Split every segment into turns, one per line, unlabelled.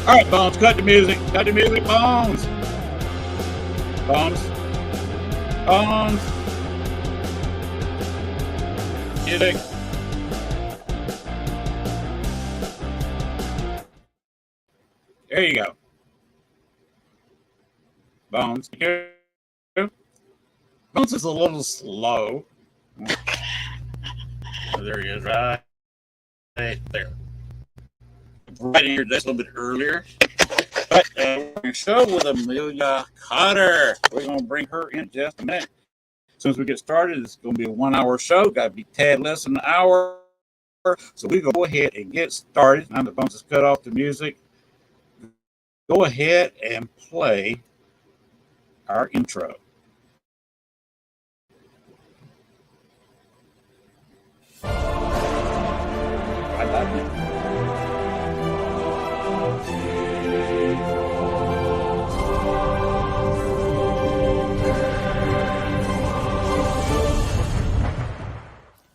All right, Bones, cut the music. Cut the music, Bones. Bones. Bones. Music. There you go. Bones. Bones is a little slow. There he is, right there. Right here just a little bit earlier. But we're going to show with Amelia Cotter. We're going to bring her in just a minute. As soon as we get started, it's going to be a 1 hour show. Got to be tad less than an hour. So we go ahead and get started. Now the Bones has cut off the music. Go ahead and play our intro.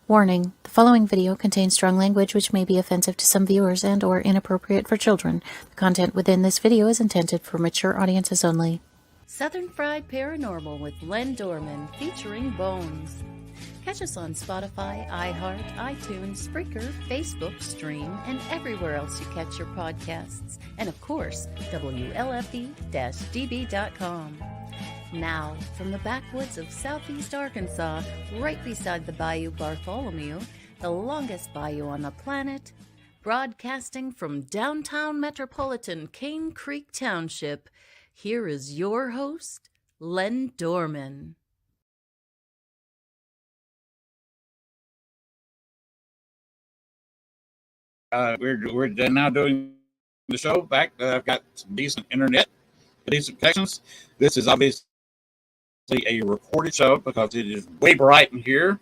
Warning, the following video contains strong language which may be offensive to some viewers and or inappropriate for children. The content within this video is intended for mature audiences only.
Southern Fried Paranormal with Len Dorman featuring Bones. Catch us on Spotify, iHeart, iTunes, Spreaker, Facebook, Stream, and everywhere else you catch your podcasts. And of course, WLFE-DB.com. Now, from the backwoods of southeast Arkansas, right beside the Bayou Bartholomew, the longest bayou on the planet, broadcasting from downtown metropolitan Cane Creek Township, here is your host, Len Dorman.
We're now doing the show back. I've got some decent internet, decent connections. This is obviously a recorded show because it is way bright in here.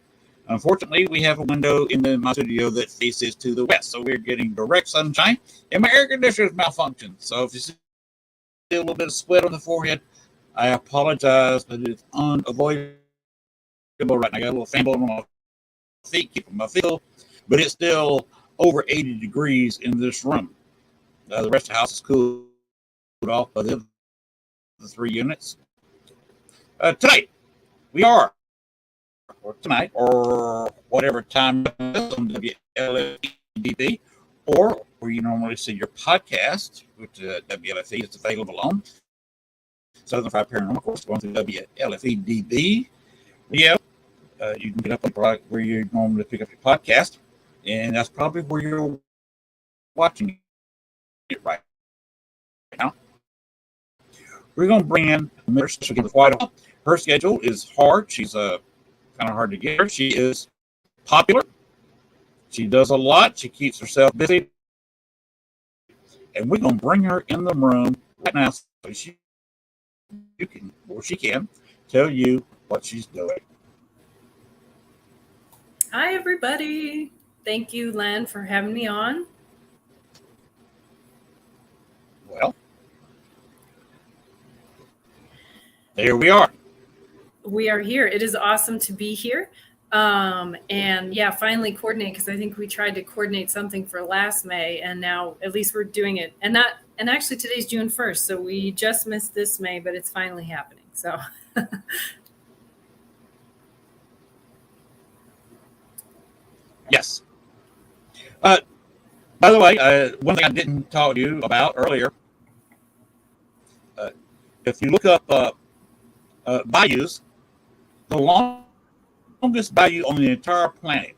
Unfortunately, we have a window in my studio that faces to the west, so we're getting direct sunshine, and my air conditioner is malfunctioned. So if you see a little bit of sweat on the forehead, I apologize, but it's unavoidable right now. I got a little fan blowing on my feet, keeping my feet cool, but it's still over 80 degrees in this room. The rest of the house is cooled off by the 3 units. Tonight, we are, or tonight, or whatever time it is on WLFE, or where you normally see your podcast, which WLFE is available on. Southern Fried Paranormal, of course, going through WLFE-DB. Yeah, you can get up on where you normally pick up your podcast, and that's probably where you're watching it right now. We're going to bring in Amelia quite a while. Her schedule is hard. She's kind of hard to get her. She is popular. She does a lot. She keeps herself busy. And we're going to bring her in the room right now so she can tell you what she's doing.
Hi, everybody. Thank you, Len, for having me on.
Well, there we are.
We are here. It is awesome to be here. And yeah, finally coordinate, because I think we tried to coordinate something for last May, and now at least we're doing it. And actually today's June 1st, so we just missed this May, but it's finally happening. So
Yes. By the way, one thing I didn't talk to you about earlier, if you look up bayous, the longest bayou on the entire planet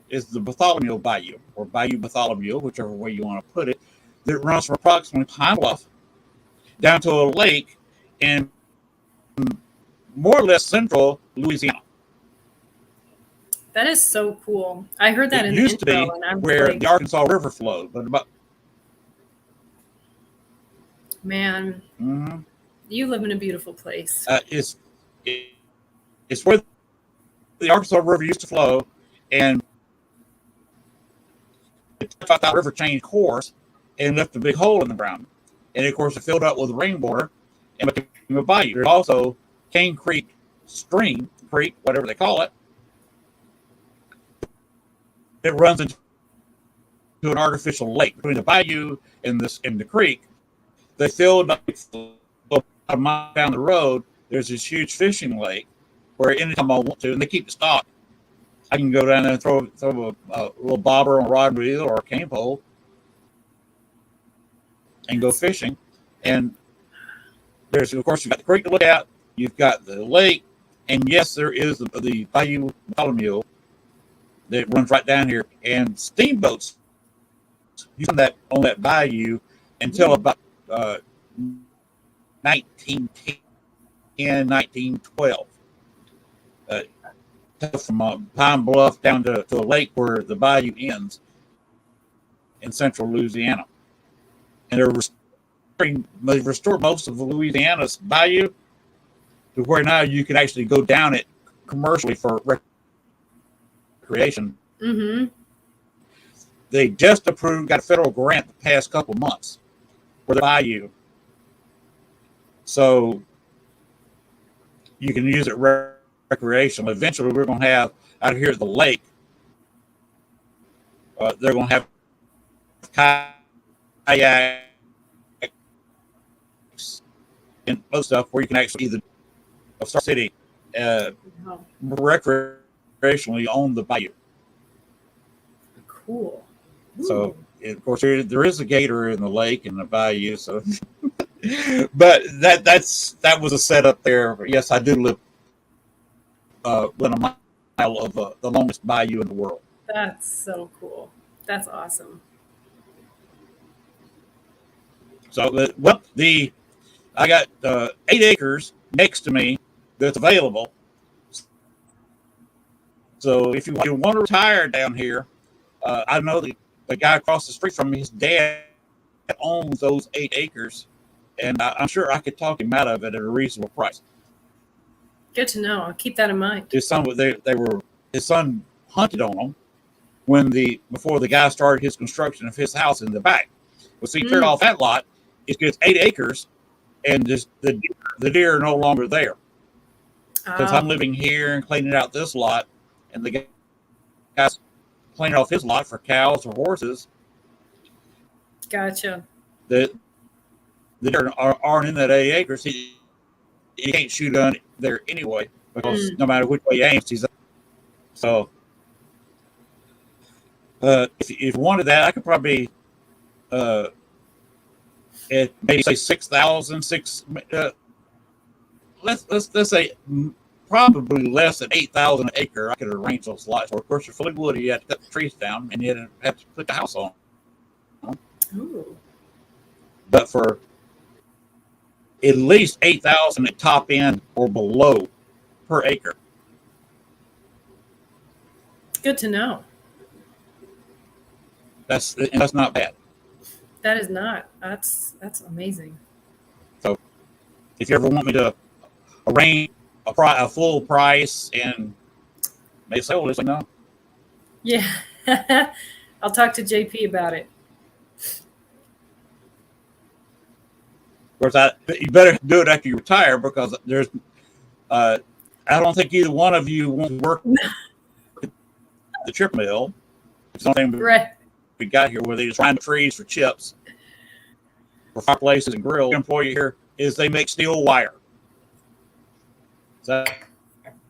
is the Bartholomew Bayou, or Bayou Bartholomew, whichever way you want to put it, that runs from approximately Pine Bluff down to a lake in more or less central Louisiana.
that is so cool. I heard that
it
in the
used
intro,
to be
and I'm
where
like,
the Arkansas River flowed, but about
man, you live in a beautiful place.
it's where the Arkansas River used to flow, and that river changed course and left a big hole in the ground. And of course, it filled up with rainwater and became a bayou. There's also Cane Creek Creek, whatever they call it. It runs into to an artificial lake between the bayou and the creek. They filled up a mile down the road. There's this huge fishing lake where anytime I want to, and they keep it stocked, I can go down there and throw a little bobber on a rod and reel or a cane pole and go fishing. And there's, of course, you've got the creek to look at, you've got the lake, and yes, there is the Bayou Bartholomew that runs right down here, and steamboats using that on that bayou until about 1910, 1912. From Pine Bluff down to a lake where the bayou ends in central Louisiana. And they've restored most of Louisiana's bayou to where now you can actually go down it commercially for recreation.
Mm-hmm.
They just got a federal grant the past couple months for the bayou. So you can use it recreational. Eventually, we're going to have out here at the lake, they're going to have kayaks and other stuff where you can actually either Star City recreationally on the bayou.
Cool. Ooh.
So, of course, there is a gator in the lake and the bayou. So, but that was a setup there. Yes, I do live within a mile of the longest bayou in the world.
That's so cool. That's awesome.
So, I got 8 acres next to me that's available. So, if you want to retire down here, I know the guy across the street from me, his dad owns those 8 acres, and I'm sure I could talk him out of it at a reasonable price.
Good to know. I'll keep that in mind.
His son, his son hunted on them before the guy started his construction of his house in the back. Well, so he cleared off that lot. It's just 8 acres, and just the deer are no longer there because I'm living here and cleaning out this lot, and the guy's cleaning off his lot for cows or horses.
Gotcha.
The deer aren't in that 8 acres. He can't shoot on there anyway because no matter which way he aims, he's up. So if you wanted that, I could probably at maybe say 6,000, let's say probably less than 8,000 an acre. I could arrange those lots. Or of course, you're fully woody. You have to cut the trees down, and you have to put the house on.
Ooh.
But for at least 8,000 at top end or below per acre.
Good to know.
That's not bad.
That is not. That's amazing.
So, if you ever want me to arrange a full price and maybe say, "Oh, listen, no."
Yeah, I'll talk to JP about it.
Of course, you better do it after you retire because there's. I don't think either one of you wants to work at the chip mill. It's the only thing we got here where they just find trees for chips, for fireplaces and grills. The employee here is they make steel wire. So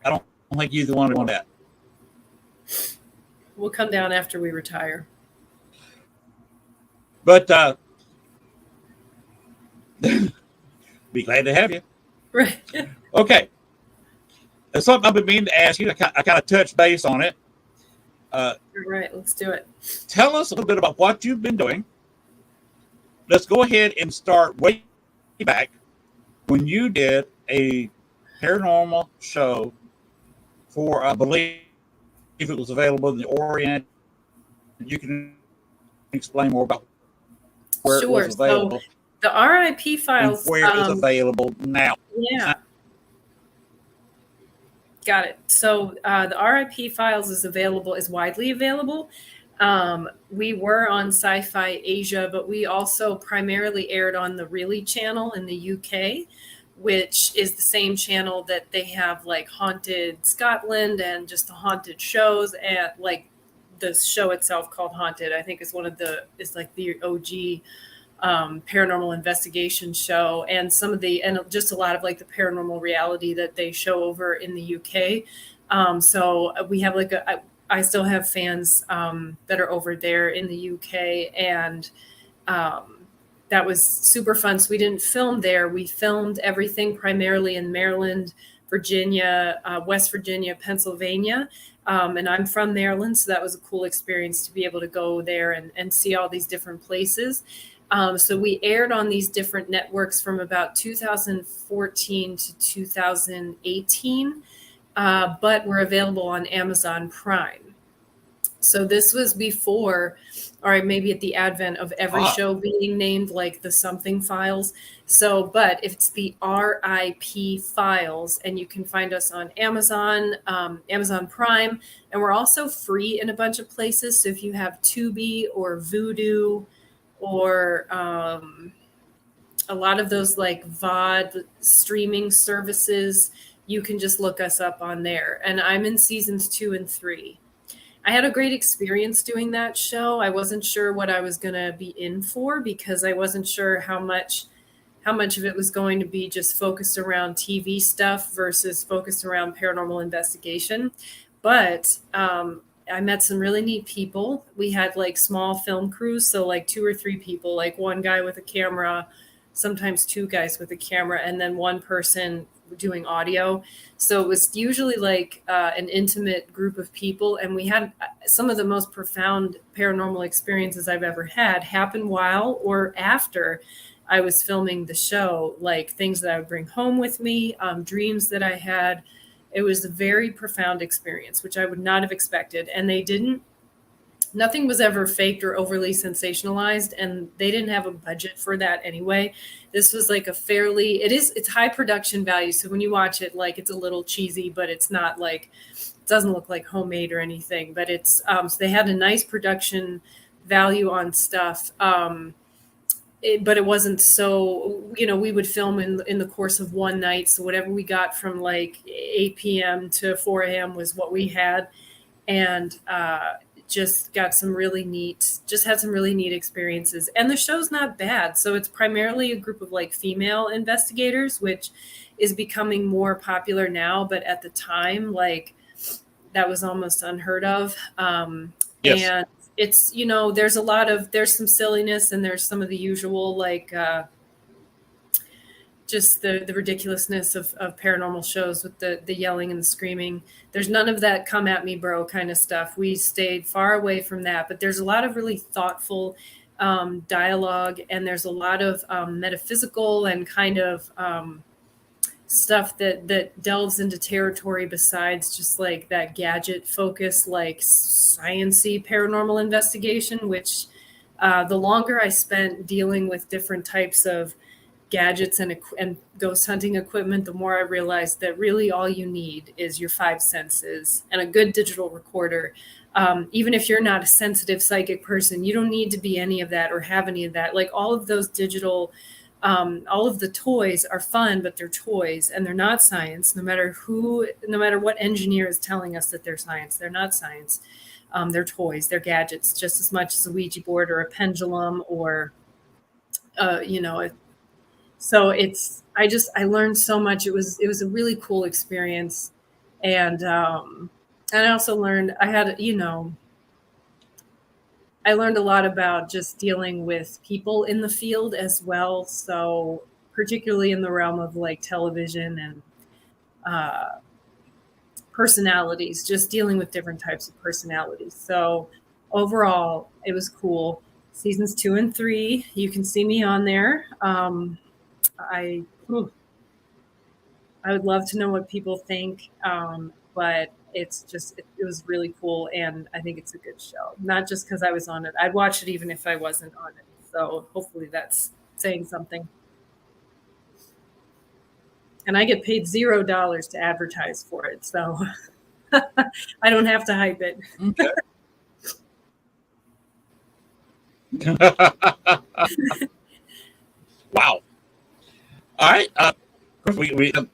I don't think either one want that.
We'll come down after we retire.
But be glad to have you.
Right.
Okay. There's something I've been meaning to ask you. I kind of touched base on it.
Right. Let's do it.
Tell us a little bit about what you've been doing. Let's go ahead and start way back when you did a paranormal show for, I believe it was available in the Orient. You can explain more about where it was available.
So the RIP files.
And where it's available now.
Yeah. Got it. So the RIP files is widely available. We were on Sci-Fi Asia, but we also primarily aired on the Really channel in the UK, which is the same channel that they have like Haunted Scotland and just the haunted shows, and like the show itself called Haunted. I think is like the OG paranormal investigation show, and just a lot of like the paranormal reality that they show over in the UK. So we have I still have fans that are over there in the UK, and that was super fun. So we didn't film there. We filmed everything primarily in Maryland, Virginia, West Virginia, Pennsylvania. And I'm from Maryland, so that was a cool experience to be able to go there and see all these different places. So we aired on these different networks from about 2014 to 2018, but we're available on Amazon Prime. So this was before, or maybe at the advent of every show being named like the something files. So, but if it's the RIP files, and you can find us on Amazon, Amazon Prime, and we're also free in a bunch of places. So if you have Tubi or Vudu or a lot of those like VOD streaming services, you can just look us up on there. And I'm in seasons 2 and 3. I had a great experience doing that show. I wasn't sure what I was going to be in for, because I wasn't sure how much of it was going to be just focused around TV stuff versus focused around paranormal investigation. But I met some really neat people. We had like small film crews, so like 2 or 3 people, like one guy with a camera, sometimes 2 guys with a camera, and then one person doing audio. So it was usually like an intimate group of people, and we had some of the most profound paranormal experiences I've ever had happen while or after I was filming the show, like things that I would bring home with me, dreams that I had. It was a very profound experience, which I would not have expected. And nothing was ever faked or overly sensationalized, and they didn't have a budget for that anyway. This was like it's high production value. So when you watch it, like it's a little cheesy, but it's not like, it doesn't look like homemade or anything, but it's, so they had a nice production value on stuff. But it wasn't so, we would film in the course of one night. So whatever we got from like 8 p.m. to 4 a.m. was what we had. And, just had some really neat experiences. And the show's not bad. So it's primarily a group of like female investigators, which is becoming more popular now. But at the time, like that was almost unheard of.
Yes.
And it's, there's some silliness, and there's some of the usual, like, just the ridiculousness of paranormal shows with the yelling and the screaming. There's none of that come at me, bro, kind of stuff. We stayed far away from that, but there's a lot of really thoughtful dialogue, and there's a lot of metaphysical and kind of stuff that delves into territory besides just like that gadget focus, like science-y paranormal investigation, which the longer I spent dealing with different types of gadgets and ghost hunting equipment, the more I realized that really all you need is your 5 senses and a good digital recorder. Even if you're not a sensitive psychic person, you don't need to be any of that or have any of that. Like all of those digital, all of the toys are fun, but they're toys and they're not science. No matter what engineer is telling us that they're science, they're not science. They're toys, they're gadgets, just as much as a Ouija board or a pendulum or, so I learned so much. It was a really cool experience. And I also learned, I learned a lot about just dealing with people in the field as well. So particularly in the realm of like television and personalities, just dealing with different types of personalities. So overall, it was cool. Seasons 2 and 3, you can see me on there. I would love to know what people think, but it was really cool, and I think it's a good show. Not just because I was on it. I'd watch it even if I wasn't on it. So hopefully that's saying something. And I get paid $0 to advertise for it, so I don't have to hype it.
Okay. Wow. All right.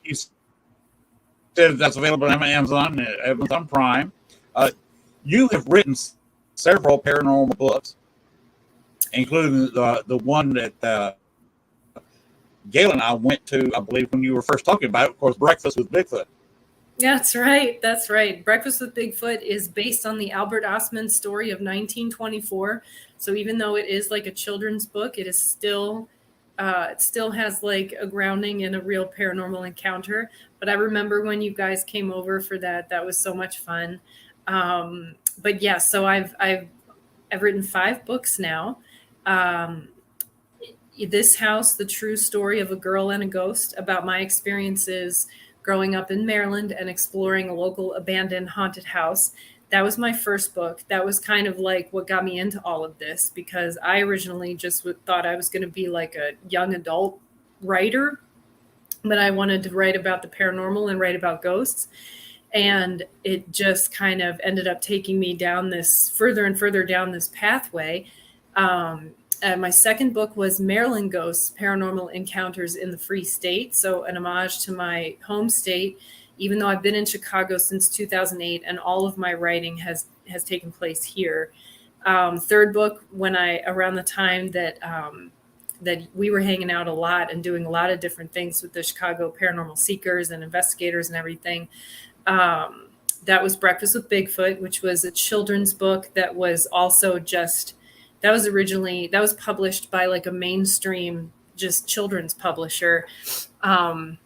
You said that's available on Amazon Prime. You have written several paranormal books, including the one that Gail and I went to, I believe, when you were first talking about it, of course, Breakfast with Bigfoot.
That's right. That's right. Breakfast with Bigfoot is based on the Albert Ostman story of 1924. So even though it is like a children's book, it is still it still has like a grounding in a real paranormal encounter. But I remember when you guys came over for that, that was so much fun. But yeah, so I've written 5 books now. This House, the true story of a girl and a ghost, about my experiences growing up in Maryland and exploring a local abandoned haunted house. That was my first book. That was kind of like what got me into all of this, because I originally just thought I was going to be like a young adult writer, but I wanted to write about the paranormal and write about ghosts. And it just kind of ended up taking me down this further and further down this pathway. My second book was Maryland Ghosts, Paranormal Encounters in the Free State. So an homage to my home state, even though I've been in Chicago since 2008 and all of my writing has taken place here. Third book, around the time that we were hanging out a lot and doing a lot of different things with the Chicago paranormal seekers and investigators and everything. That was Breakfast with Bigfoot, which was a children's book that was also that was published by like a mainstream just children's publisher, and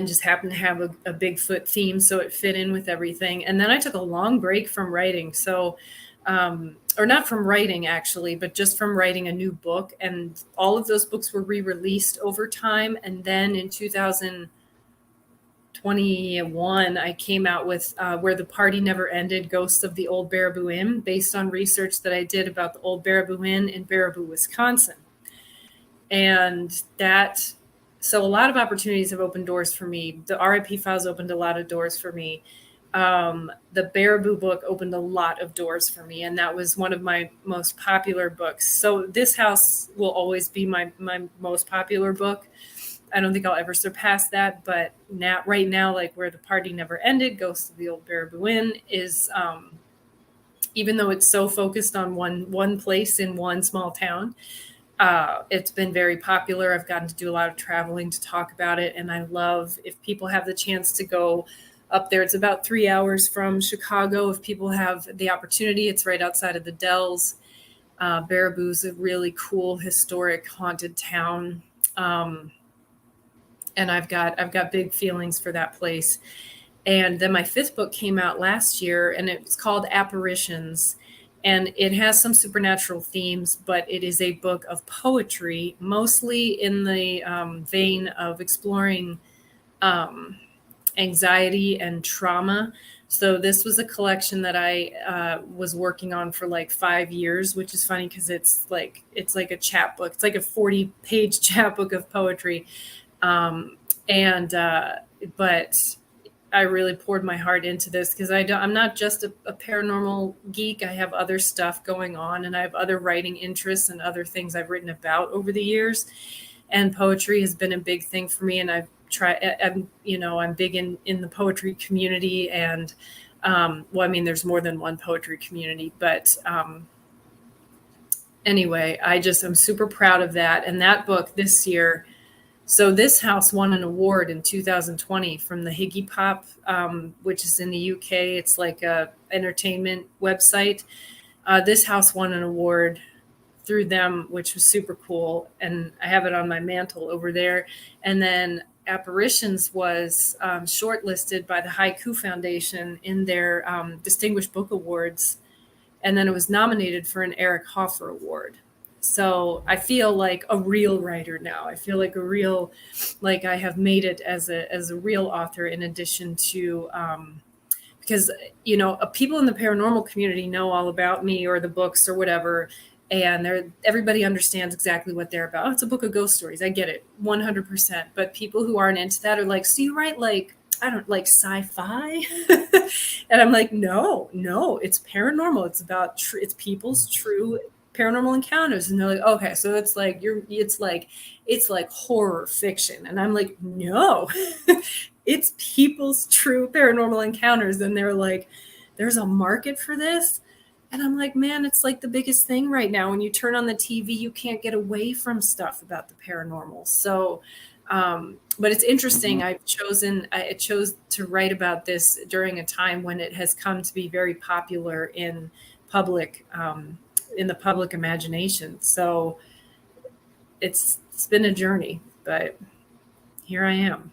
just happened to have a Bigfoot theme, so it fit in with everything. And then I took a long break from writing, so or not from writing actually, but just from writing a new book. And all of those books were re-released over time. And then in 2021, I came out with Where the Party Never Ended, Ghosts of the Old Baraboo Inn, based on research that I did about the Old Baraboo Inn in Baraboo, Wisconsin. And so a lot of opportunities have opened doors for me. The RIP Files opened a lot of doors for me. The Baraboo book opened a lot of doors for me, and that was one of my most popular books. So This House will always be my most popular book. I don't think I'll ever surpass that, but right now, like Where the Party Never Ended, Ghosts of the Old Baraboo Inn is, even though it's so focused on one place in one small town, it's been very popular. I've gotten to do a lot of traveling to talk about it, and I love if people have the chance to go up there. It's about 3 hours from Chicago. If people have the opportunity, it's right outside of the Dells. Baraboo's a really cool, historic, haunted town. And I've got big feelings for that place. And then my 5th book came out last year, and it's called Apparitions. And it has some supernatural themes, but it is a book of poetry, mostly in the vein of exploring anxiety and trauma. So this was a collection that I was working on for like 5 years, which is funny because it's like a chapbook. It's like a 40-page chapbook of poetry. But I really poured my heart into this because I'm not just a paranormal geek. I have other stuff going on, and I have other writing interests and other things I've written about over the years. And poetry has been a big thing for me. And I'm big in the poetry community. And, there's more than one poetry community, but, anyway, I'm super proud of that. And that book this year, so This House won an award in 2020 from the Higgy Pop, which is in the UK. It's like a entertainment website. This House won an award through them, which was super cool. And I have it on my mantle over there. And then Apparitions was shortlisted by the Haiku Foundation in their Distinguished Book Awards. And then it was nominated for an Eric Hoffer Award. So I feel like a real writer now. I feel like I have made it as a real author, in addition to, because, people in the paranormal community know all about me or the books or whatever. And everybody understands exactly what they're about. Oh, it's a book of ghost stories. I get it 100%. But people who aren't into that are like, so you write like sci-fi? And I'm like, no, it's paranormal. It's about, it's people's true paranormal encounters. And they're like, okay, so it's like horror fiction. And I'm like, no, it's people's true paranormal encounters. And they're like, there's a market for this. And I'm like, man, it's like the biggest thing right now. When you turn on the TV, you can't get away from stuff about the paranormal. So, but it's interesting. I chose to write about this during a time when it has come to be very popular public, in the public imagination. So it's been a journey, but here I am.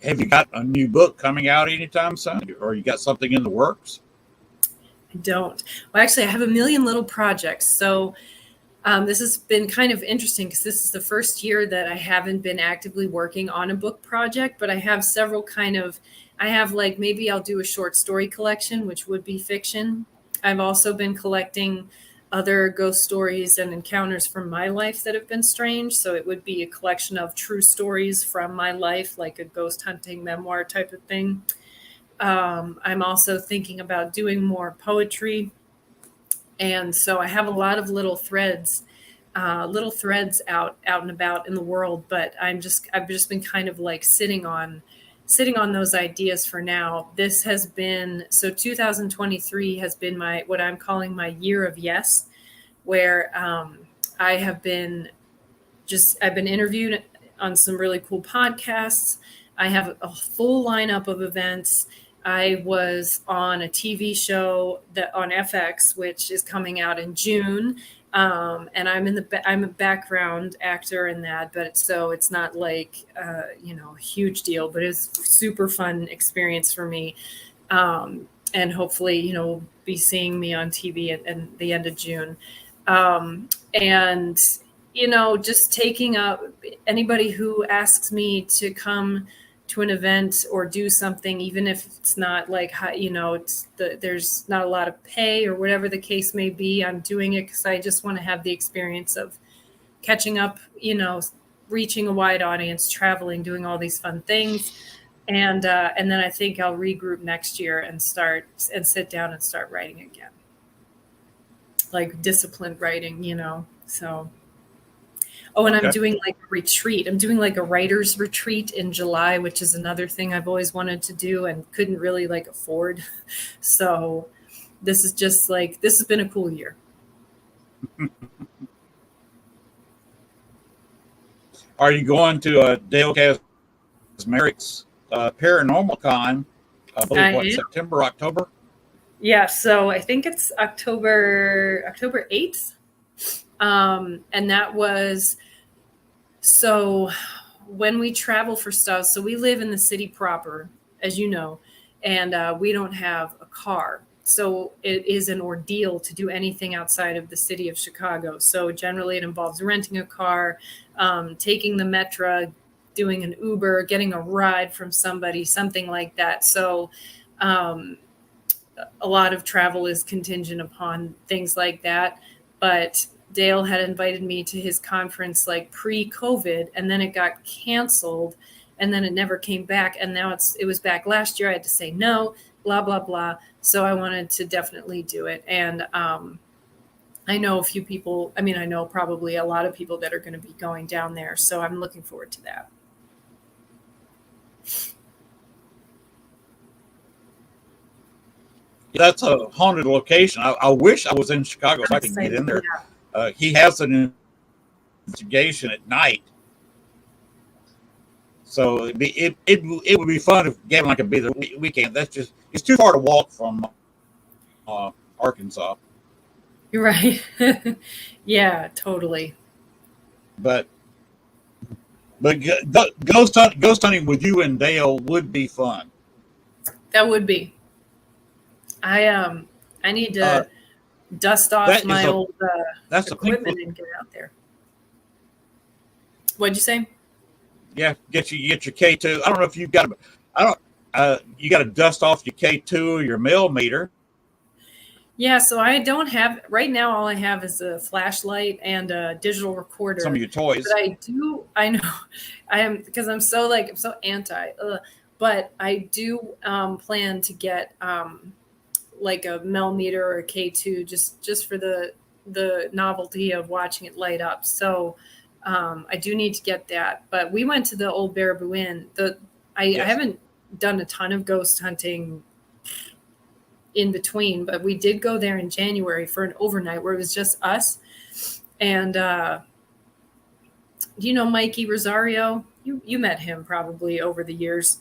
Have you got a new book coming out anytime soon, or you got something in the works?
I don't. Well, actually, I have a million little projects. So this has been kind of interesting because this is the first year that I haven't been actively working on a book project, but I have several I have like maybe I'll do a short story collection, which would be fiction. I've also been collecting other ghost stories and encounters from my life that have been strange. So it would be a collection of true stories from my life, like a ghost hunting memoir type of thing. I'm also thinking about doing more poetry. And so I have a lot of little threads out and about in the world, but I've just been kind of like sitting on those ideas for now. This has been, so 2023 has been what I'm calling my year of yes, where I've been interviewed on some really cool podcasts. I have a full lineup of events. I was on a TV show on FX, which is coming out in June. And I'm a background actor in that, but it's not like, a huge deal, but it's super fun experience for me. And hopefully, we'll be seeing me on TV at the end of June. And, just taking up anybody who asks me to come to an event or do something, even if it's not like, there's not a lot of pay or whatever the case may be. I'm doing it because I just want to have the experience of catching up, reaching a wide audience, traveling, doing all these fun things. And then I think I'll regroup next year and sit down and start writing again. Like disciplined writing, so. Oh, and okay. I'm doing like a retreat. I'm doing like a writer's retreat in July, which is another thing I've always wanted to do and couldn't really like afford. So this has been a cool year.
Are you going to Dale Kazmarik's Paranormal Con? I believe September, October?
Yeah, so I think it's October 8th. And that was, so when we travel for stuff, so we live in the city proper, as you know, and we don't have a car. So it is an ordeal to do anything outside of the city of Chicago. So generally it involves renting a car, taking the Metro, doing an Uber, getting a ride from somebody, something like that. So a lot of travel is contingent upon things like that. But Dale had invited me to his conference like pre-COVID, and then it got canceled, and then it never came back. And now it was back last year. I had to say no, blah, blah, blah. So I wanted to definitely do it. And I know a few people, I know probably a lot of people that are going to be going down there. So I'm looking forward to that.
That's a haunted location. I wish I was in Chicago so I could get in there. Yeah. He has an investigation at night, so it would be fun if Gavin could be there. We can't. It's too far to walk from Arkansas.
You're right. Yeah, totally.
But ghost hunting with you and Dale would be fun.
That would be. I need to dust off my old equipment and get out there. What'd you say?
Yeah, get your K2. I don't know if you've got you got to dust off your K2 or your millimeter.
Yeah, so I don't have right now. All I have is a flashlight and a digital recorder.
Some of your toys.
But I know, I am because I'm so anti. But I do plan to get like a millimeter or a K2 just for the novelty of watching it light up. So I do need to get that. But we went to the old Baraboo Inn. I haven't done a ton of ghost hunting in between, but we did go there in January for an overnight where it was just us. And you know Mikey Rosario? You met him probably over the years.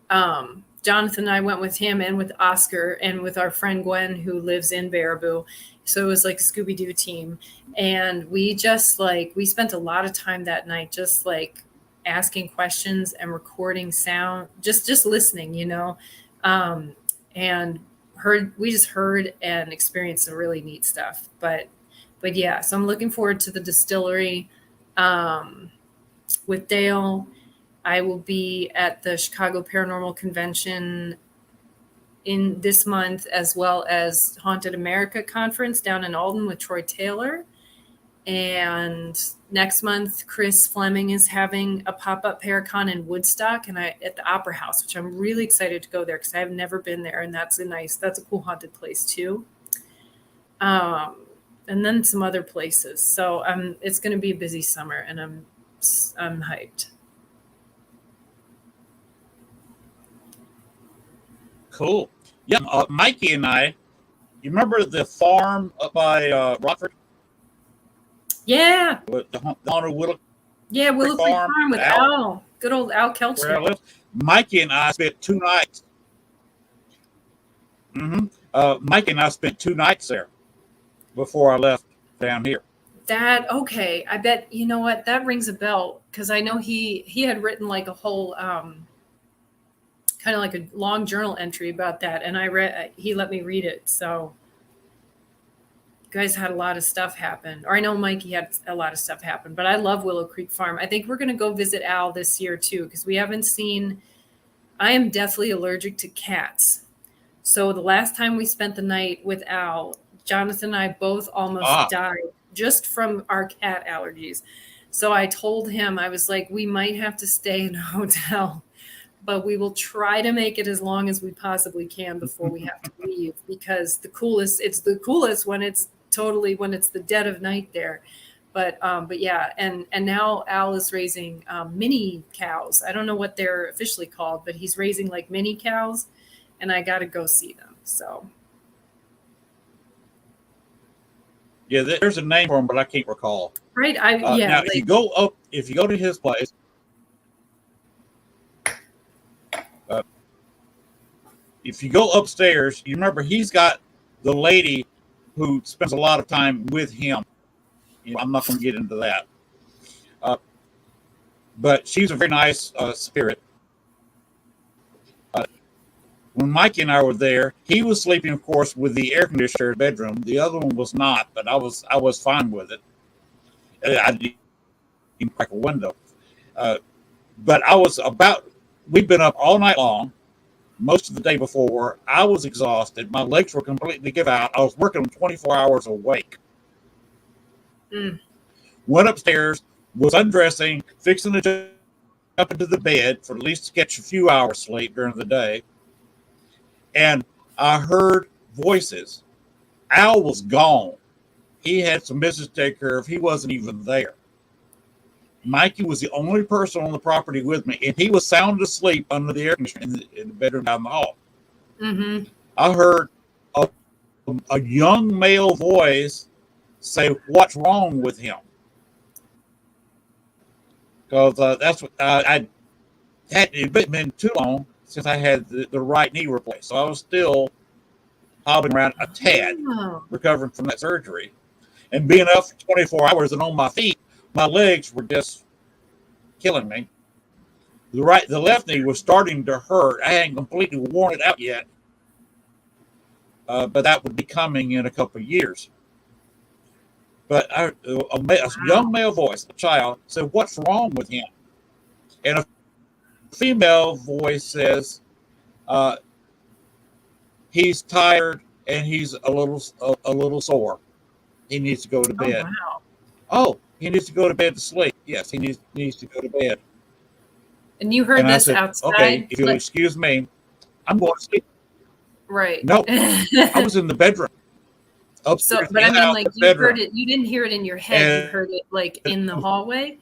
Jonathan and I went with him and with Oscar and with our friend Gwen, who lives in Baraboo. So it was like a Scooby-Doo team. And we just we spent a lot of time that night just like asking questions and recording sound, just listening, you know, and we just heard and experienced some really neat stuff. But yeah, so I'm looking forward to the distillery with Dale. I will be at the Chicago Paranormal Convention in this month, as well as Haunted America Conference down in Alden with Troy Taylor. And next month, Chris Fleming is having a pop-up Paracon in Woodstock and at the Opera House, which I'm really excited to go there because I've never been there, and that's a cool haunted place too. And then some other places. So it's going to be a busy summer, and I'm hyped.
Cool. Yeah, Mikey and I, you remember the farm up by Rockford?
Yeah.
The Haunted Willow.
Yeah, Willow Creek Farm with Al. Good old Al Kelcher.
Mikey and I spent 2 nights. Mikey and I spent 2 nights there before I left down here.
Okay. I bet, you know what, that rings a bell because I know he had written like a whole kind of like a long journal entry about that, and he let me read it. So you guys had a lot of stuff happen, or I know Mikey had a lot of stuff happen, but I love Willow Creek Farm. I think we're going to go visit Al this year too, because we haven't seen, I am deathly allergic to cats. So the last time we spent the night with Al, Jonathan and I both almost died just from our cat allergies. So I told him, I was like, we might have to stay in a hotel, but we will try to make it as long as we possibly can before we have to leave, because it's the coolest when it's the dead of night there. But yeah, and now Al is raising mini cows. I don't know what they're officially called, but he's raising like mini cows, and I got to go see them. So
yeah, there's a name for them, but I can't recall.
Right.
Now, if you go to his place, if you go upstairs, you remember he's got the lady who spends a lot of time with him. You know, I'm not going to get into that. But she's a very nice spirit. When Mikey and I were there, he was sleeping, of course, with the air conditioner in the bedroom. The other one was not, but I was fine with it. I didn't even crack a window. But we'd been up all night long. Most of the day before, I was exhausted. My legs were completely give out. I was working 24 hours awake. Went upstairs, was undressing, fixing to jump up into the bed for at least to catch a few hours sleep during the day. And I heard voices. Al was gone. He had some business to take care of. He wasn't even there. Mikey was the only person on the property with me, and he was sound asleep under the air conditioner in the bedroom down the hall.
Mm-hmm.
I heard a young male voice say, "What's wrong with him?" Because that's what it hadn't been too long since I had the right knee replaced, so I was still hobbling around a tad, recovering from that surgery, and being up for 24 hours and on my feet. My legs were just killing me. The left knee was starting to hurt. I hadn't completely worn it out yet, but that would be coming in a couple of years. But a young male voice, a child, said, "What's wrong with him?" And a female voice says, "He's tired and he's a little sore. He needs to go to bed."
Oh, wow.
Oh, he needs to go to bed to sleep. Yes, he needs to go to bed.
And you heard this outside?
Okay, if you'll excuse me, I'm going to sleep.
Right.
No, I was in the bedroom.
So, but I mean, like, you heard it. You didn't hear it in your head. You heard it like in the hallway.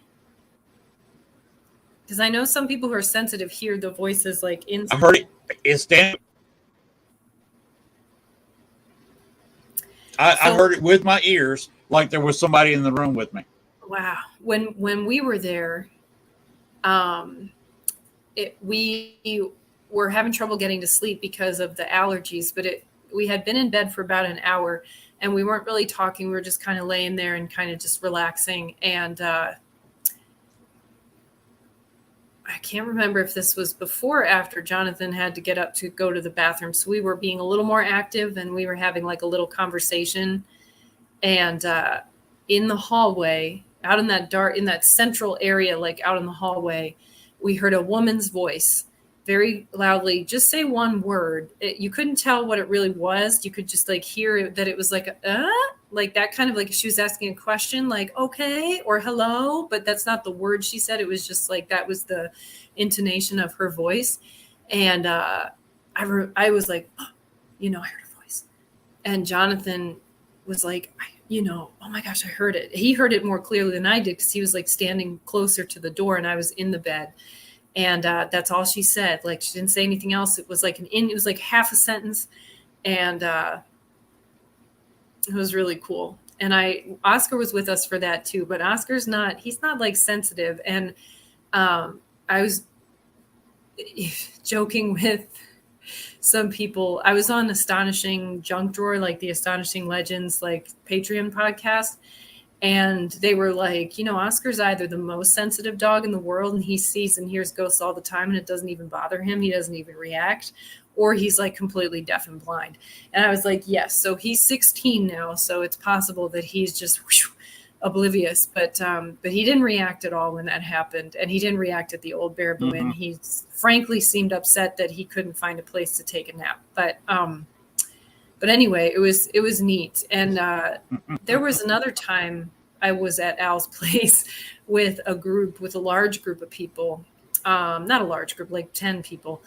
Because I know some people who are sensitive hear the voices like in.
I heard it. It's standing. I heard it with my ears, like there was somebody in the room with me.
Wow. When we were there, we were having trouble getting to sleep because of the allergies, but we had been in bed for about an hour and we weren't really talking. We were just kind of laying there and kind of just relaxing. And I can't remember if this was before or after Jonathan had to get up to go to the bathroom. So we were being a little more active and we were having like a little conversation. And in the hallway, out in that central area, like out in the hallway, we heard a woman's voice very loudly, just say one word. You couldn't tell what it really was. You could just like hear that it was like that kind of like she was asking a question, like okay or hello, but that's not the word she said. It was just like that was the intonation of her voice. And I was like, oh, I heard a voice. And Jonathan was like, oh my gosh, I heard it. He heard it more clearly than I did because he was like standing closer to the door and I was in the bed. And that's all she said. Like she didn't say anything else. It was like it was like half a sentence. And it was really cool. And Oscar was with us for that too, but he's not like sensitive. And I was joking with some people. I was on Astonishing Junk Drawer, like the Astonishing Legends, like Patreon podcast. And they were like, Oscar's either the most sensitive dog in the world and he sees and hears ghosts all the time and it doesn't even bother him. He doesn't even react, or he's like completely deaf and blind. And I was like, yes. So he's 16 now. So it's possible that he's just oblivious, but he didn't react at all when that happened. And he didn't react at the old Baraboo. And he frankly seemed upset that he couldn't find a place to take a nap. But anyway, it was neat. And there was another time I was at Al's place with a large group of people, not a large group, like 10 people,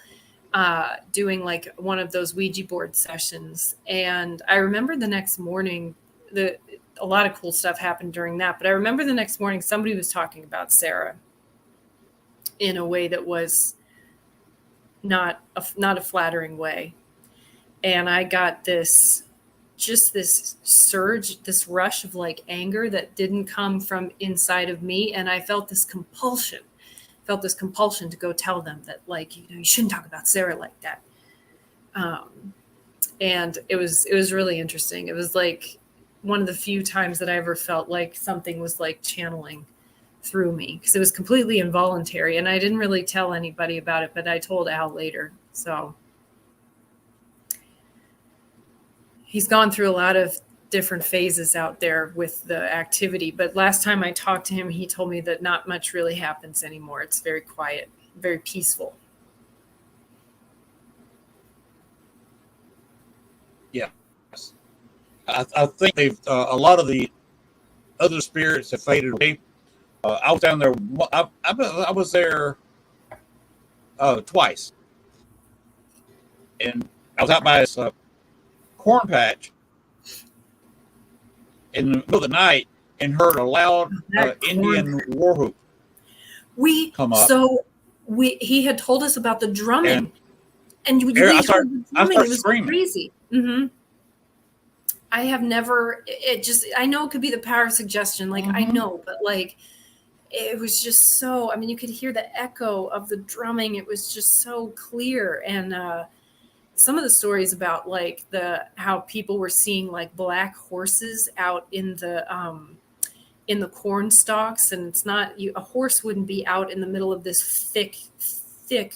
doing like one of those Ouija board sessions. And I remember the next morning, a lot of cool stuff happened during that. But I remember the next morning, somebody was talking about Sarah in a way that was not a flattering way. And I got this surge, this rush of like anger that didn't come from inside of me. And I felt this compulsion to go tell them that like, you shouldn't talk about Sarah like that. And it was really interesting. It was like one of the few times that I ever felt like something was like channeling through me because it was completely involuntary. And I didn't really tell anybody about it, but I told Al later. So he's gone through a lot of different phases out there with the activity. But last time I talked to him, he told me that not much really happens anymore. It's very quiet, very peaceful.
Yeah. I think a lot of the other spirits have faded away. I was down there. I was there twice. And I was out by this corn patch in the middle of the night and heard a loud Indian war whoop come up.
He had told us about the drumming, and we
I
heard
started,
the drumming.
I
It was
screaming.
crazy. Mm-hmm. I have never. I know it could be the power of suggestion. Like I know, but like it was just so. I mean, you could hear the echo of the drumming. It was just so clear, and some of the stories about like how people were seeing like black horses out in the corn stalks, and it's not a horse wouldn't be out in the middle of this thick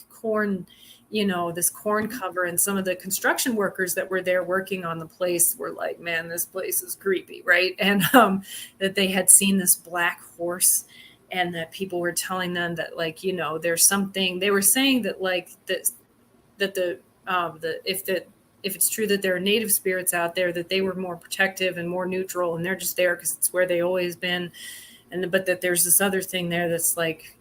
corn, this corn cover. And some of the construction workers that were there working on the place were like, man, this place is creepy, right? And that they had seen this black horse, and that people were telling them that like there's something. They were saying that like if it's true that there are native spirits out there, that they were more protective and more neutral, and they're just there because it's where they always been, but that there's this other thing there that's like,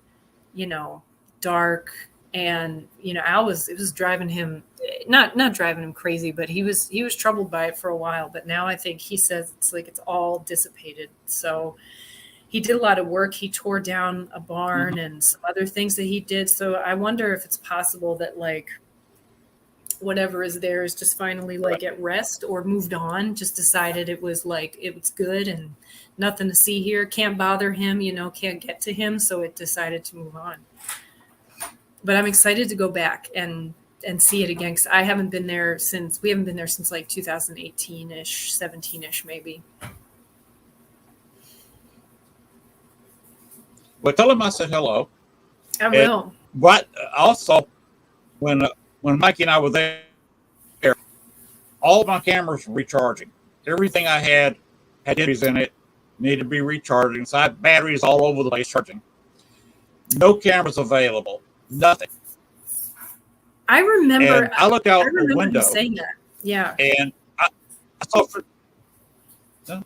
dark, and Al it was driving him, not driving him crazy, but he was troubled by it for a while. But now I think he says it's like it's all dissipated. So he did a lot of work. He tore down a barn and some other things that he did. So I wonder if it's possible that like whatever is there is just finally like at rest or moved on, just decided it was good and nothing to see here, can't bother him, can't get to him. So it decided to move on. But I'm excited to go back and see it again. Cause we haven't been there since like 2018-ish, 17-ish, maybe.
Well, tell him I said hello.
I will.
But also, when Mikey and I were there, all of my cameras were recharging. Everything I had batteries in it, needed to be recharging. So I had batteries all over the place charging. No cameras available. Nothing.
I remember.
And I looked out the window.
Saying that. Yeah.
And I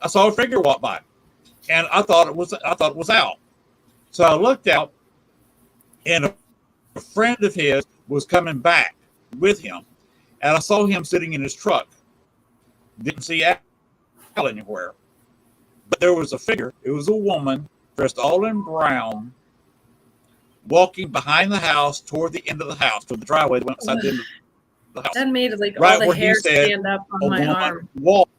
saw a figure walk by, and I thought it was Al. So I looked out, and a friend of his was coming back with him, and I saw him sitting in his truck. Didn't see Al anywhere, but there was a figure. It was a woman dressed all in brown, walking behind the house toward the end of the house, to the driveway that went outside the end of the house.
That made like
right
all the hair stand up on my arm.
Walk.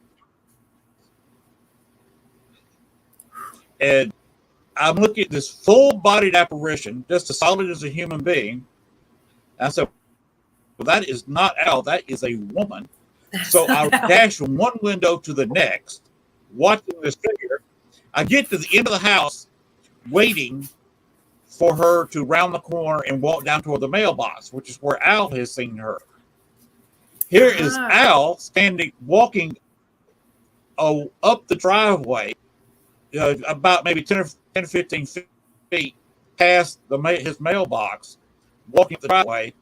And I'm looking at this full-bodied apparition, just as solid as a human being. I said, well, that is not Al. That is a woman. So I dash from one window to the next, watching this figure. I get to the end of the house, waiting for her to round the corner and walk down toward the mailbox, which is where Al has seen her. Here is Al walking up the driveway, about maybe 10 or 15 feet past his mailbox, walking up the driveway,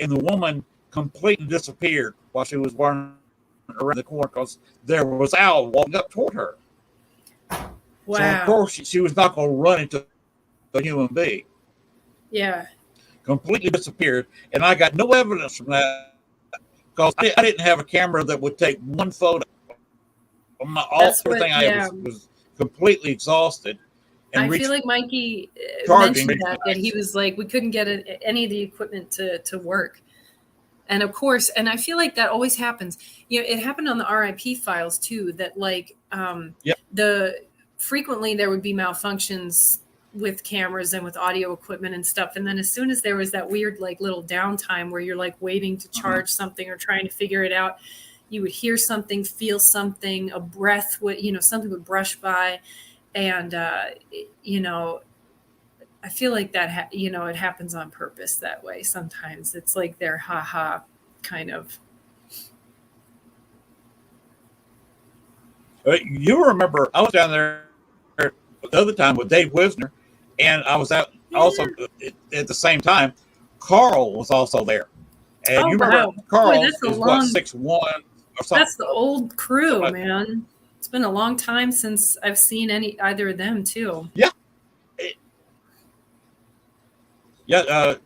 and the woman completely disappeared while she was running around the corner because there was Al walking up toward her.
Wow.
So, of course, she was not going to run into a human being.
Yeah.
Completely disappeared. And I got no evidence from that because I didn't have a camera that would take one photo. Everything I had was completely exhausted. And
I feel like Mikey mentioned that he was like, we couldn't get any of the equipment to work. And of course, and I feel like that always happens. It happened on the RIP files too, that like frequently there would be malfunctions with cameras and with audio equipment and stuff. And then as soon as there was that weird like little downtime where you're like waiting to charge something or trying to figure it out, you would hear something, feel something, a breath would, something would brush by. And, I feel like that, it happens on purpose that way. Sometimes it's like their ha-ha kind of.
You remember, I was down there the other time with Dave Wisner, and I was out also at the same time. Carl was also there. And you remember Carl is 6'1" or something. That's
the old crew, man. It's been a long time since I've seen either of them too.
Yeah. That's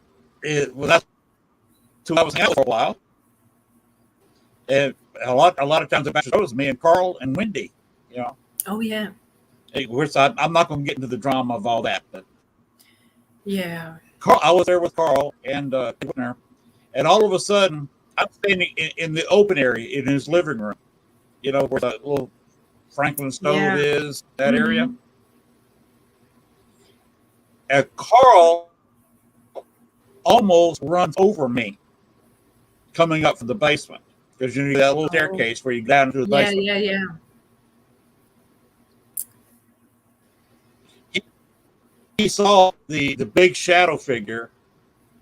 who I was hanging out for a while. And a lot of times it was me and Carl and Wendy,
Oh yeah.
I'm not going to get into the drama of all that, but
yeah.
I was there with Carl and all of a sudden I'm standing in the open area in his living room, where the little Franklin stove is, that area. And Carl almost runs over me coming up from the basement because you need that little staircase where you go down into the basement.
Yeah.
He saw the big shadow figure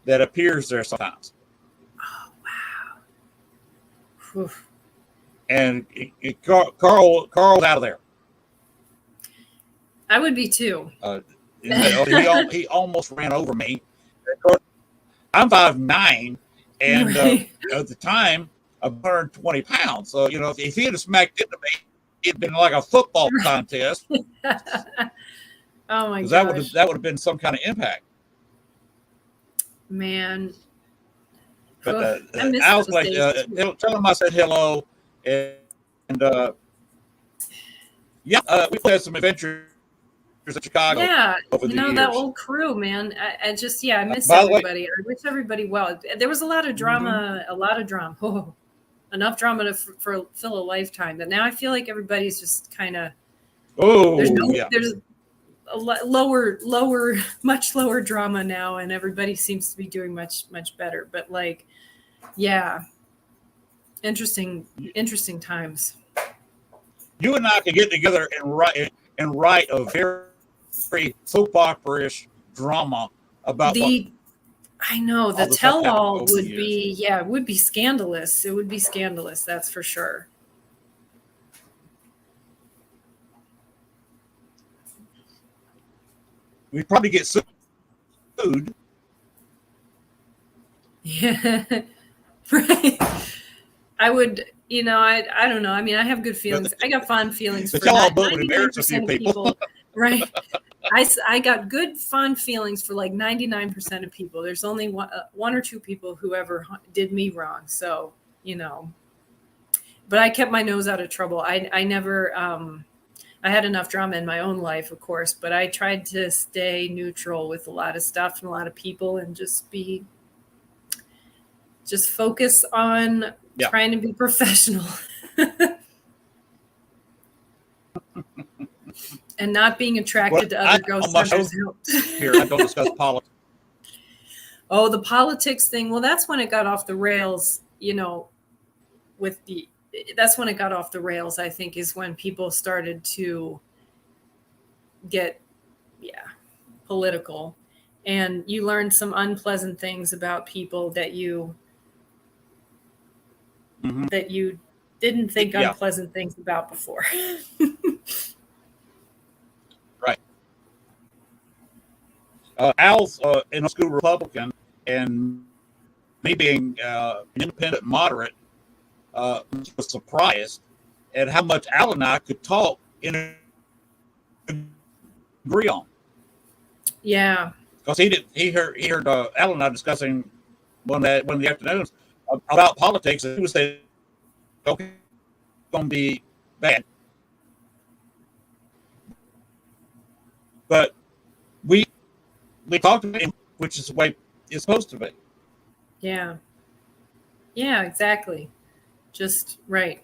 that appears there sometimes.
Oh, wow.
And Carl's out of there.
I would be too.
He almost ran over me. I'm 5'9", and at the time, I'm 120 pounds. So, if he had smacked into me, it'd been like a football contest.
Oh my gosh.
That would have been some kind of impact.
Man.
But I was like, tell him I said hello, and we've had some adventures at Chicago
Yeah,
over
you
the
know, that
years.
old crew, man. I just, yeah, I miss
By the way,
everybody. I wish everybody well. There was a lot of drama, a lot of drama. Oh, enough drama for fill a lifetime. But now I feel like everybody's just kind of
oh yeah,
there's a lower, much lower drama now, and everybody seems to be doing much better. But like, yeah, interesting times.
you and I could get together and write a very soap opera-ish drama about what
The I know
all
the
the stuff happened
tell-all
over the
would
years.
be, yeah, it would be scandalous. It would be scandalous, that's for sure.
We'd probably get sued.
Yeah, right. I would, I don't know. I mean, I have good
But
feelings. I got fond feelings
the
for
tell-all book would embarrass a
99%
few
of
people.
people, right? I got good fond feelings for like 99% of people. There's only one or two people who ever did me wrong. So, but I kept my nose out of trouble. I never, I had enough drama in my own life, of course, but I tried to stay neutral with a lot of stuff and a lot of people and just focus on trying to be professional and not being attracted to other ghost hunters helped.
Here, I don't discuss politics.
Oh, the politics thing. Well, that's when it got off the rails, that's when it got off the rails, I think, is when people started to get, political. And you learned some unpleasant things about people that you didn't think unpleasant things about before.
Right. Al's in a school Republican, and me being an independent moderate, was surprised at how much Al and I could talk and agree on.
Yeah.
Because he heard Al and I discussing one of the afternoons about politics, and he was saying, "Okay, it's going to be bad," but we talked about it, which is the way it's supposed to be.
Yeah. Yeah, exactly. Just right.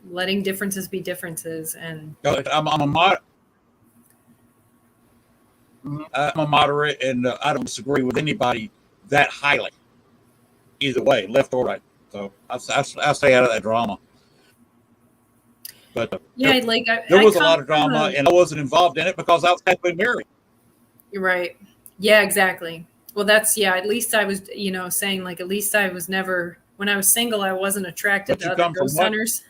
Letting differences be differences, and
I'm a moderate, and I don't disagree with anybody that highly, either way, left or right. So I stay out of that drama. But
there
was a lot of drama, and I wasn't involved in it because I was happily married.
You're right. Yeah, exactly. Well, that's, at least I was, saying like, at least I was never, when I was single, I wasn't attracted to other ghost hunters.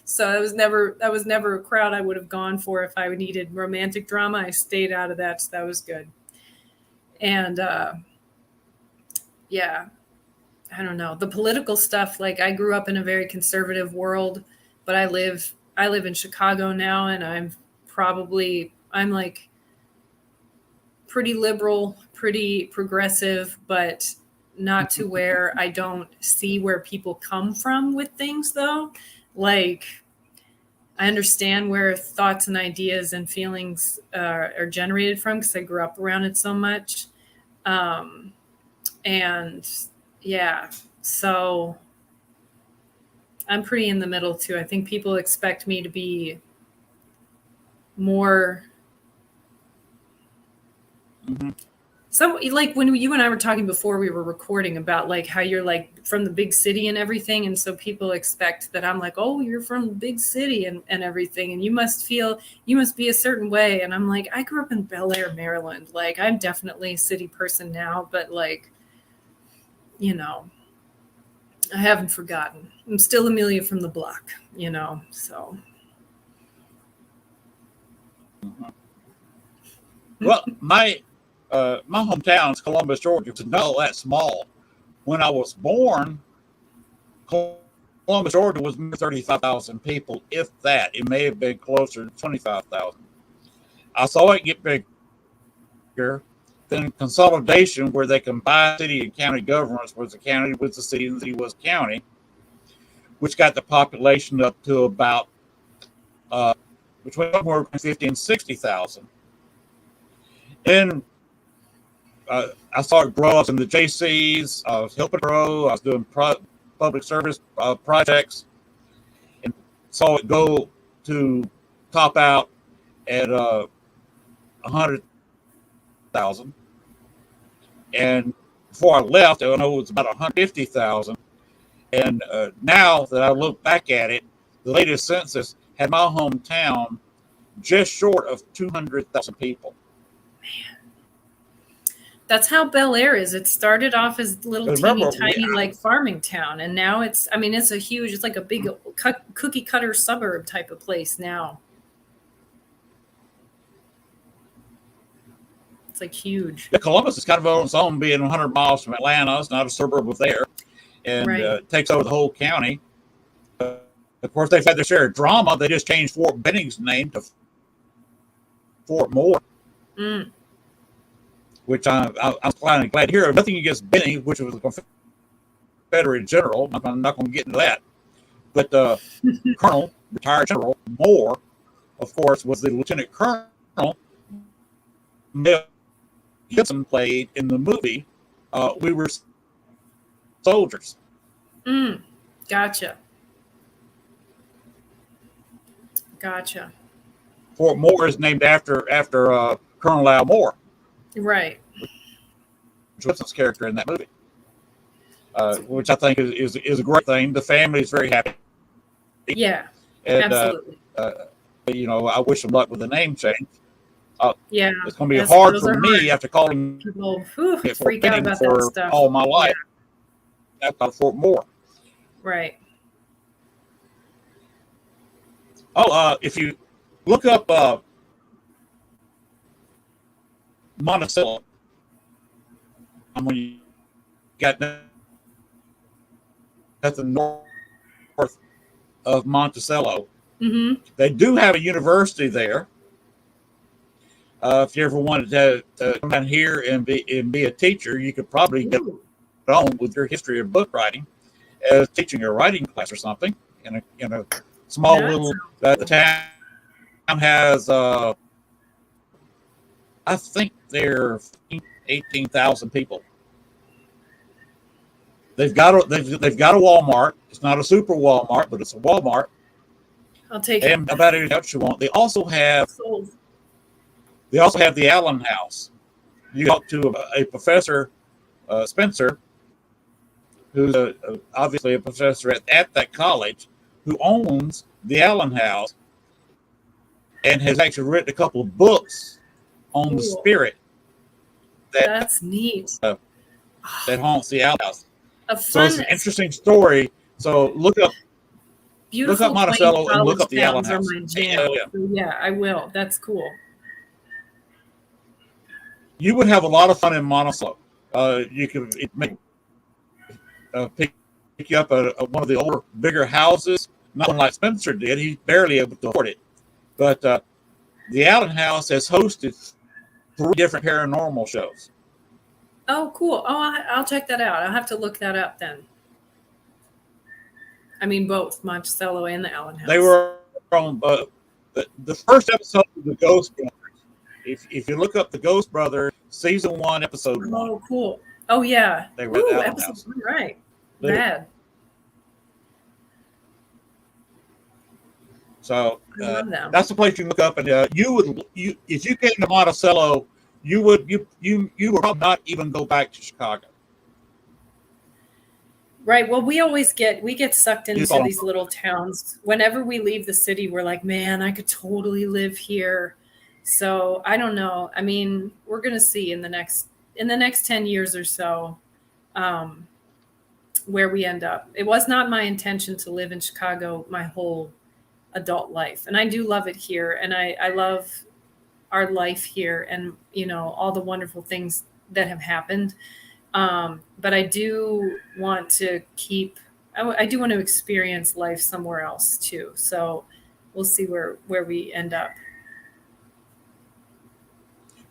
So that was never a crowd I would have gone for if I needed romantic drama. I stayed out of that. So that was good. And, I don't know, the political stuff. Like, I grew up in a very conservative world, but I live in Chicago now, and I'm like pretty liberal, pretty progressive, but not to where I don't see where people come from with things, though. Like, I understand where thoughts and ideas and feelings are generated from, because I grew up around it so much. So I'm pretty in the middle too. I think people expect me to be more So, like, when you and I were talking before we were recording about like how you're like from the big city and everything, and so people expect that I'm like, oh, you're from the big city and everything, and you must be a certain way, and I'm like, I grew up in Bel Air, Maryland. Like, I'm definitely a city person now, but like, I haven't forgotten. I'm still Amelia from the block, so.
Well, my hometown is Columbus, Georgia. It's not that small. When I was born, Columbus, Georgia was 35,000 people, if that. It may have been closer to 25,000. I saw it get bigger. Then consolidation, where they combined city and county governments, was the county was the city and the city was county, which got the population up to about between somewhere between 50 and 60,000. Then I saw it grow. I was in the JCs. I was helping grow. I was doing public service projects, and saw it go to top out at 100,000. And before I left, I know it was about 150,000. And now that I look back at it, the latest census had my hometown just short of 200,000 people.
Man. That's how Bel Air is. It started off as little tiny like farming town. And now it's a huge, it's like a big cookie cutter suburb type of place now. It's like huge.
Yeah, Columbus is kind of on its own, being 100 miles from Atlanta. It's not a suburb of there. And takes over the whole county. Of course, they've had their share of drama. They just changed Fort Benning's name to Fort Moore, which I'm glad to hear. Nothing against Benning, which was a Confederate general. I'm not going to get into that. But Colonel, retired General Moore, of course, was the Lieutenant Colonel Mel Gibson played in the movie We Were Soldiers.
Gotcha.
Fort Moore is named after Colonel Al Moore,
right?
Gibson's character in that movie, which I think is a great thing. The family is very happy.
Yeah,
and,
absolutely.
I wish them luck with the name change. It's going to be hard for me after calling
people freak out about that stuff
all my life. That's about Fort Moore,
right?
If you look up Monticello, when you got at the north of Monticello, they do have a university there. If you ever wanted to come down here and be a teacher, you could probably get on with your history of book writing as teaching a writing class or something in a small little. The town has I think they're 18,000 people. They've got a Walmart. It's not a super Walmart, but it's a Walmart.
I'll take
and
it.
About anything else you want. They also have the Allen House. You talk to a professor, Spencer, who's obviously a professor at that college, who owns the Allen House and has actually written a couple of books on the spirit
that's neat.
That haunts the Allen House.
So
it's an interesting story. So look up Monticello and look up the Allen House.
Yeah, I will. That's cool.
You would have a lot of fun in Monticello. You could pick you up at one of the older, bigger houses. Not like Spencer did. He's barely able to afford it. But the Allen House has hosted 3 different paranormal shows.
Oh, cool. Oh, I'll check that out. I'll have to look that up then. I mean, both Monticello and the Allen House.
They were from the first episode of the Ghost Brothers. If you look up the Ghost Brothers, season 1, episode 1.
Oh, cool. Oh, yeah.
They were at the Allen House.
Right. Bad.
So that's the place you look up, and if you came to Monticello, you would probably not even go back to Chicago.
Right. Well, we get sucked into these little towns. Whenever we leave the city, we're like, man, I could totally live here. So I don't know. I mean, we're gonna see in the next 10 years or so where we end up. It was not my intention to live in Chicago my whole adult life, and I do love it here, and I love our life here, and all the wonderful things that have happened. But I do want to I do want to experience life somewhere else too. So we'll see where we end up.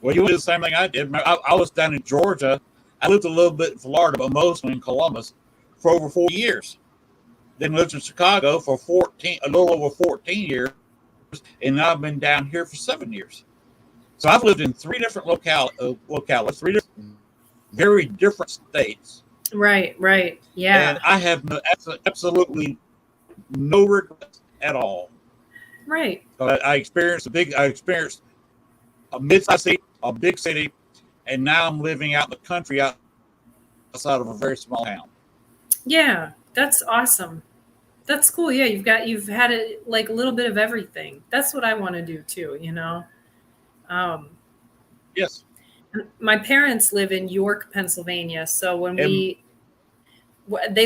Well, you did the same thing I did. I was down in Georgia. I lived a little bit in Florida, but mostly in Columbus for over 4 years. Then lived in Chicago for a little over 14 years. and now I've been down here for 7 years. So I've lived in three different locales, three different, very different states.
Right. Yeah.
And I have absolutely no regrets at all.
Right.
I experienced a mid-sized city, a big city, and now I'm living out in the country outside of a very small town.
Yeah, that's awesome. That's cool. Yeah, you've had it like a little bit of everything. That's what I want to do too, you know.
Yes.
My parents live in York, Pennsylvania, so when they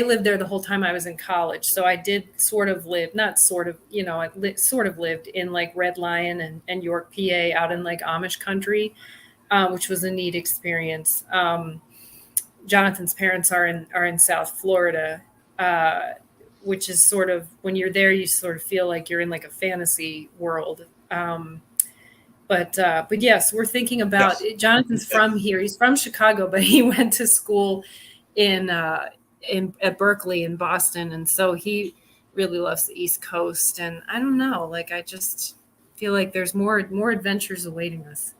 lived there the whole time I was in college. So I did sort of live, not sort of, you know, sort of lived in like Red Lion and York, PA, out in like Amish country, which was a neat experience. Jonathan's parents are in South Florida, which is sort of, when you're there, you sort of feel like you're in like a fantasy world. But yes, we're thinking about Jonathan's from here. He's from Chicago, but he went to school at Berkeley in Boston, and so he really loves the East Coast. And I don't know, like I just feel like there's more adventures awaiting us.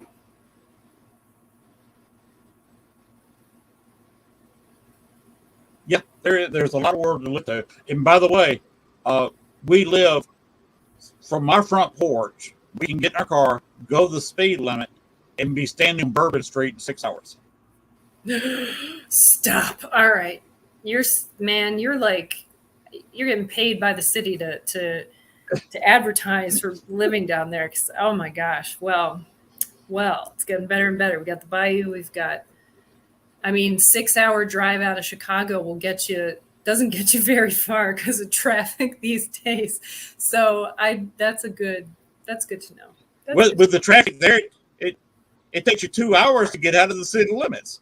Yeah, there's a lot of world to look at. And by the way, we live from our front porch. We can get in our car, go the speed limit, and be standing on Bourbon Street in 6 hours.
Stop. All right. You're getting paid by the city to advertise for living down there. 'Cause, oh my gosh. Well, it's getting better and better. We got the bayou. We've got, 6-hour drive out of Chicago doesn't get you very far because of traffic these days. So that's good to know.
With the traffic there, it takes you 2 hours to get out of the city limits.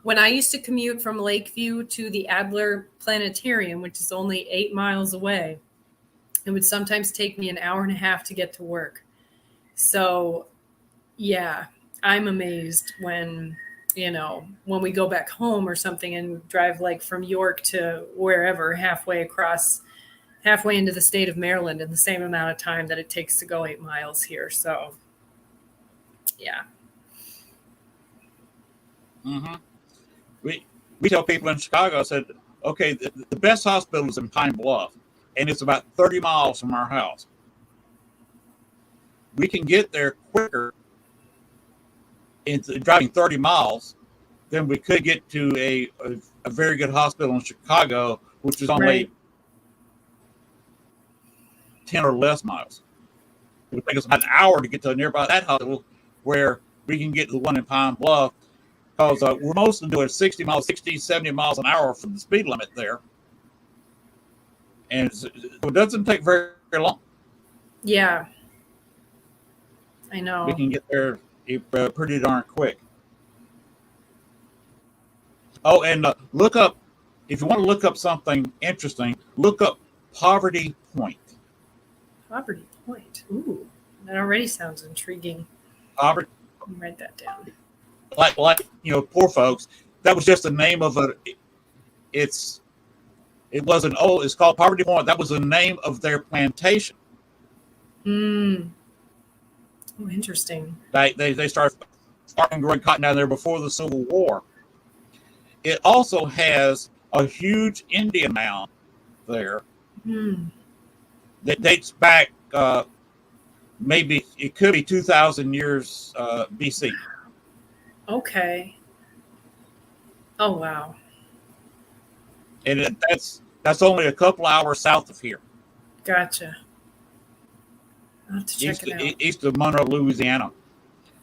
When I used to commute from Lakeview to the Adler Planetarium, which is only 8 miles away, it would sometimes take me an hour and a half to get to work. So, yeah, I'm amazed when we go back home or something and drive like from York to wherever, halfway into the state of Maryland in the same amount of time that it takes to go 8 miles here. So, yeah.
Mm-hmm. We tell people in Chicago, I said, okay, the best hospital is in Pine Bluff, and it's about 30 miles from our house. We can get there quicker in driving 30 miles than we could get to a very good hospital in Chicago, which is only 10 or less miles. It would take us about an hour to get to nearby that hospital, where we can get to the one in Pine Bluff, because we're mostly doing 60, 70 miles an hour from the speed limit there. And it doesn't take very, very long.
Yeah. I know.
We can get there pretty darn quick. Oh, and look up, if you want to look up something interesting, look up Poverty Point.
Poverty Point. Ooh, that already sounds intriguing.
Poverty.
Let me write that down.
Like poor folks. That was just the name of it's called Poverty Point. That was the name of their plantation.
Oh, interesting.
They started farming, growing cotton down there before the Civil War. It also has a huge Indian mound there that dates back, maybe it could be 2,000 years BC.
Okay. Oh, wow.
And that's only a couple hours south of here.
Gotcha. I'll have to check it out.
East of Monroe, Louisiana.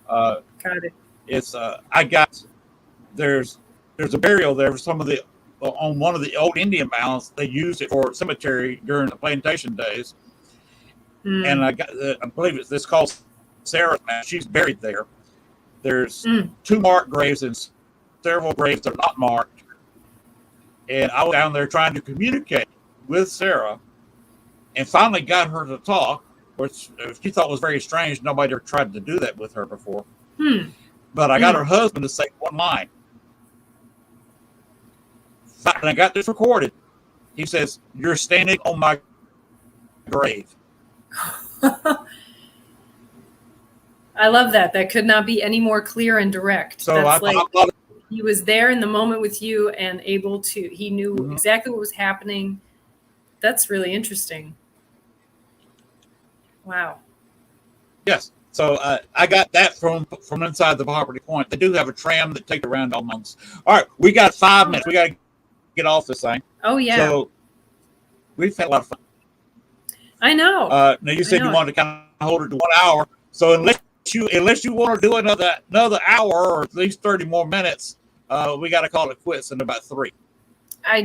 Got it.
It's there's a burial there for on one of the old Indian mounds. They used it for cemetery during the plantation days. And I believe it's called Sarah's Mound. She's buried there. There's 2 marked graves and several graves that are not marked. And I was down there trying to communicate with Sarah, and finally got her to talk, which she thought was very strange. Nobody ever tried to do that with her before. But I got her husband to say one line. And I got this recorded. He says, "You're standing on my grave."
I love that. That could not be any more clear and direct.
So
That's
I
like
love it.
he was there in the moment with you and able to, he knew exactly what was happening. That's really interesting. Wow.
Yes. So I got that from inside the property point. They do have a tram that takes around all months. All right, we got 5 minutes. We got to get off this thing.
Oh yeah.
So we've had a lot of fun.
I know.
Now you said you wanted to kind of hold it to 1 hour. So unless you want to do another hour or at least 30 more minutes, we got to call it quits in about 3.
I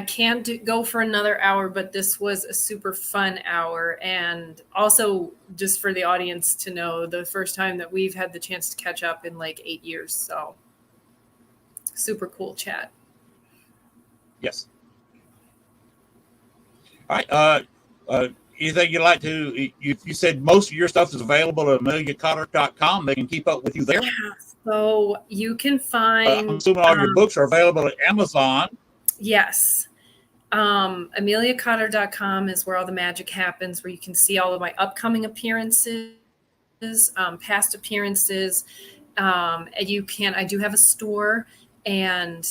can't go for another hour, but this was a super fun hour. And also just for the audience to know, the first time that we've had the chance to catch up in like 8 years. So super cool chat.
Yes. All right. Anything you'd like to, you said most of your stuff is available at AmeliaCotter.com. They can keep up with you there.
Yeah, so you can find.
I'm assuming all your books are available at Amazon.
Yes. AmeliaCotter.com is where all the magic happens, where you can see all of my upcoming appearances, past appearances. I do have a store, and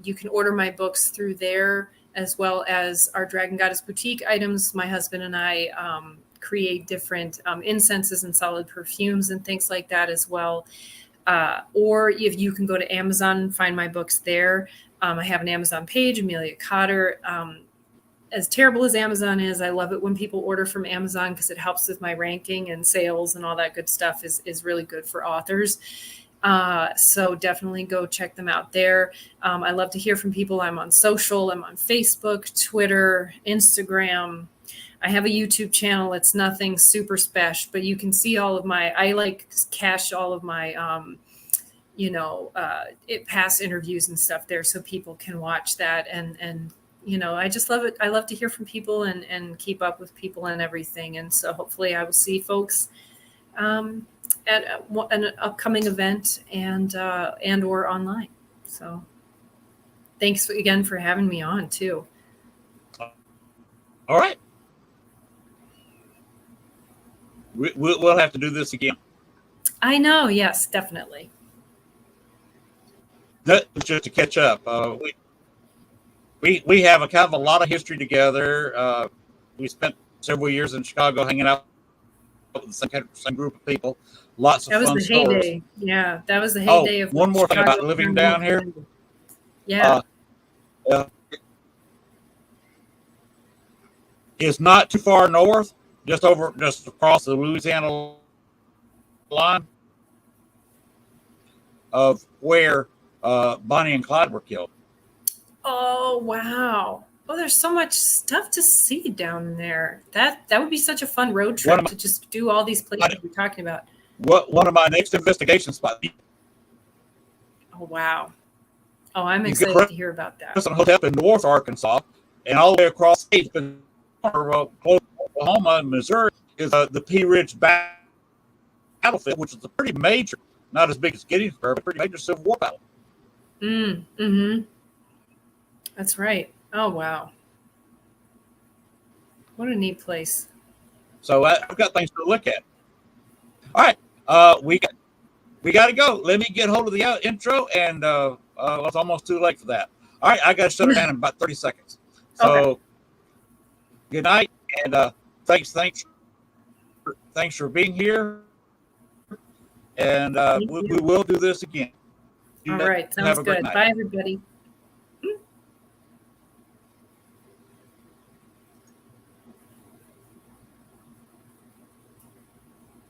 you can order my books through there, as well as our Dragon Goddess Boutique items. My husband and I create different incenses and solid perfumes and things like that as well. Or if you can go to Amazon and find my books there. I have an Amazon page, Amelia Cotter. As terrible as Amazon is, I love it when people order from Amazon because it helps with my ranking, and sales and all that good stuff is really good for authors. So definitely go check them out there. I love to hear from people. I'm on social. I'm on Facebook, Twitter, Instagram. I have a YouTube channel. It's nothing super special, but you can see all of I cache all of my, past interviews and stuff there so people can watch that. And I just love it. I love to hear from people and keep up with people and everything. And so hopefully I will see folks at an upcoming event and or online. So thanks again for having me on too.
All right. We'll have to do this again.
I know. Yes, definitely.
Just to catch up. We have a kind of a lot of history together. We spent several years in Chicago hanging out with the same group of people. Lots of fun stories. That was the heyday.
Yeah, that was the heyday of
one more thing about living down here.
Yeah.
It's not too far north, just across the Louisiana line of where Bonnie and Clyde were killed.
Oh, wow. Oh, there's so much stuff to see down there. That would be such a fun road trip to just do all these places we're talking about.
One of my next investigation spots.
Oh, wow. Oh, I'm excited to hear about that.
There's a hotel in North Arkansas, and all the way across state, Oklahoma and Missouri, is the Pea Ridge battlefield, which is a pretty major, not as big as Gettysburg, but pretty major Civil War battle.
Mm-hmm. That's right. Oh, wow. What a neat place.
So I've got things to look at. All right. We got to go. Let me get hold of the intro, and it's almost too late for that. All right. I got to shut it down in about 30 seconds. So okay. Good night, and thanks for being here. And we will do this again.
All right. Sounds good. Bye, everybody.